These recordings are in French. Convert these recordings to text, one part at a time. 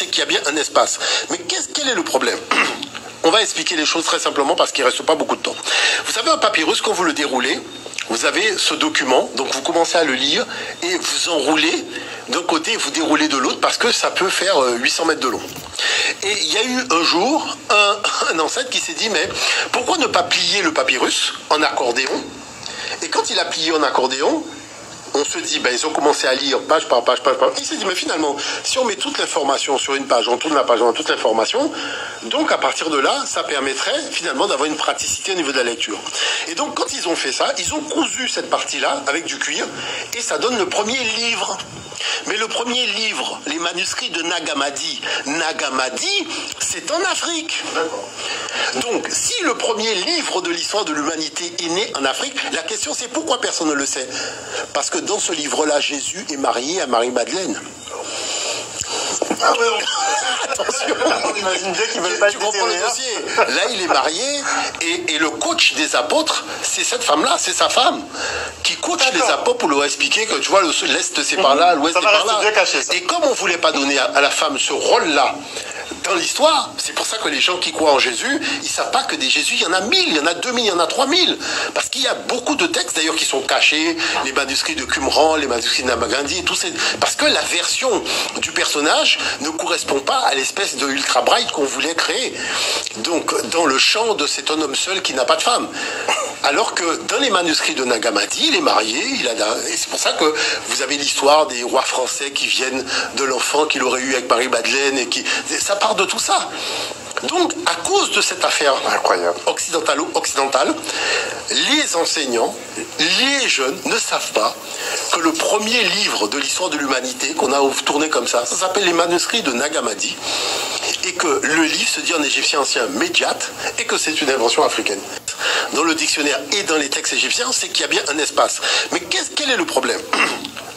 c'est qu'il y a bien un espace. Mais quel est le problème? On va expliquer les choses très simplement parce qu'il ne reste pas beaucoup de temps. Vous savez, un papyrus, quand vous le déroulez, vous avez ce document, donc vous commencez à le lire et vous enroulez d'un côté et vous déroulez de l'autre parce que ça peut faire 800 mètres de long. Et il y a eu un jour un ancêtre qui s'est dit, mais pourquoi ne pas plier le papyrus en accordéon? Et quand il a plié en accordéon, on se dit, ben, ils ont commencé à lire page par page, page par page. Il s'est dit, mais finalement, si on met toute l'information sur une page, on tourne la page, on a toute l'information, donc à partir de là, ça permettrait finalement d'avoir une praticité au niveau de la lecture. Et donc, quand ils ont fait ça, ils ont cousu cette partie-là avec du cuir, et ça donne le premier livre. Mais le premier livre, les manuscrits de Nag Hammadi, c'est en Afrique. Donc, si le premier livre de l'histoire de l'humanité est né en Afrique, la question c'est pourquoi personne ne le sait? Parce que dans ce livre-là, Jésus est marié à Marie-Madeleine. Ah ouais, attention, on imagine bien qu'ils veulent pas. Tu comprends le dossier? Là, il est marié et le coach des apôtres, c'est cette femme-là, c'est sa femme qui coach les apôtres pour leur expliquer que tu vois, l'Est c'est par là, l'Ouest c'est par là. Bien caché, ça. Et comme on voulait pas donner à la femme ce rôle-là dans l'histoire, c'est pour ça que les gens qui croient en Jésus, ils savent pas que des Jésus, il y en a 1000, il y en a 2000, il y en a 3000. Parce qu'il y a beaucoup de textes d'ailleurs qui sont cachés, les manuscrits de Qumran, les manuscrits de Naghammadi, tout ces... parce que la version du personnage ne correspond pas à l'espèce de Ultra Bright qu'on voulait créer. Donc, dans le champ de cet homme seul qui n'a pas de femme. Alors que dans les manuscrits de Nag Hammadi, il est marié, et c'est pour ça que vous avez l'histoire des rois français qui viennent de l'enfant qu'il aurait eu avec Marie-Madeleine, et ça part de tout ça. Donc, à cause de cette affaire incroyable occidentale, les enseignants, les jeunes ne savent pas que le premier livre de l'histoire de l'humanité qu'on a tourné comme ça s'appelle les manuscrits de Nag Hammadi, et que le livre se dit en égyptien ancien Médiat, et que c'est une invention africaine. Dans le dictionnaire et dans les textes égyptiens, c'est qu'il y a bien un espace. Mais quel est le problème?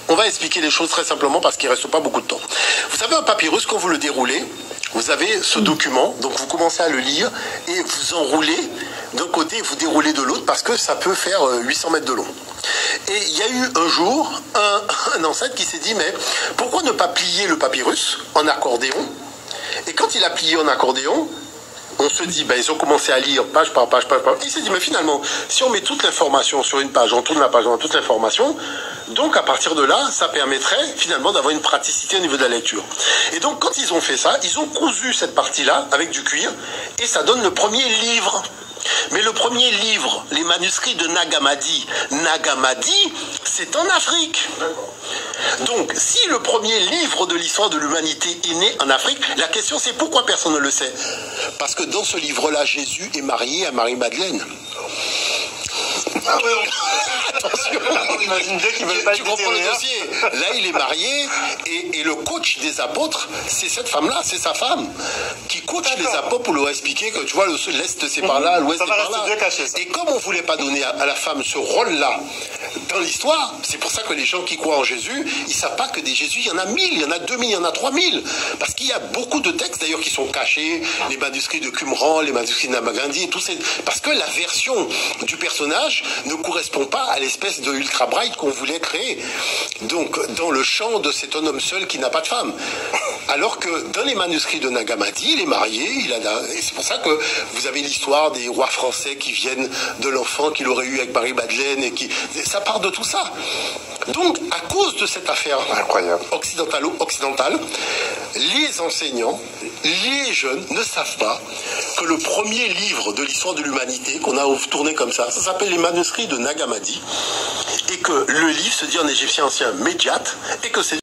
On va expliquer les choses très simplement parce qu'il ne reste pas beaucoup de temps. Vous savez, un papyrus, quand vous le déroulez, vous avez ce document, donc vous commencez à le lire et vous enroulez d'un côté et vous déroulez de l'autre parce que ça peut faire 800 mètres de long. Et il y a eu un jour un ancêtre qui s'est dit, mais pourquoi ne pas plier le papyrus en accordéon? Et quand il a plié en accordéon, on se dit, ben, ils ont commencé à lire page par page, page par page. Il s'est dit, mais finalement, si on met toute l'information sur une page, on tourne la page, on a toute l'information, donc à partir de là, ça permettrait finalement d'avoir une praticité au niveau de la lecture. Et donc, quand ils ont fait ça, ils ont cousu cette partie-là avec du cuir, et ça donne le premier livre. Mais le premier livre, les manuscrits de Nag Hammadi, c'est en Afrique. Donc, si le premier livre de l'histoire de l'humanité est né en Afrique, la question c'est pourquoi personne ne le sait? Parce que dans ce livre-là, Jésus est marié à Marie-Madeleine. Ah ouais, attention, on imagine bien qu'ils veulent pas. Tu comprends le dossier? Là, il est marié et le coach des apôtres, c'est cette femme-là, c'est sa femme qui coach les apôtres pour leur expliquer que tu vois, l'Est c'est par là, l'Ouest c'est par là. Bien caché, ça. Et comme on voulait pas donner à la femme ce rôle-là dans l'histoire, c'est pour ça que les gens qui croient en Jésus, ils savent pas que des Jésus, il y en a 1000, il y en a 2000, il y en a 3000. Parce qu'il y a beaucoup de textes d'ailleurs qui sont cachés, les manuscrits de Qumran, les manuscrits de Naghammadi, et tout ces... parce que la version du personnage ne correspond pas à l'espèce de Ultra Bright qu'on voulait créer. Donc, dans le champ de cet homme seul qui n'a pas de femme. Alors que dans les manuscrits de Nag Hammadi, il est marié, et c'est pour ça que vous avez l'histoire des rois français qui viennent de l'enfant qu'il aurait eu avec Marie-Madeleine, et ça part de tout ça. Donc, à cause de cette affaire incroyable occidentale, les enseignants, les jeunes ne savent pas que le premier livre de l'histoire de l'humanité qu'on a tourné comme ça s'appelle les manuscrits de Nag Hammadi, et que le livre se dit en égyptien ancien Médiat, et que c'est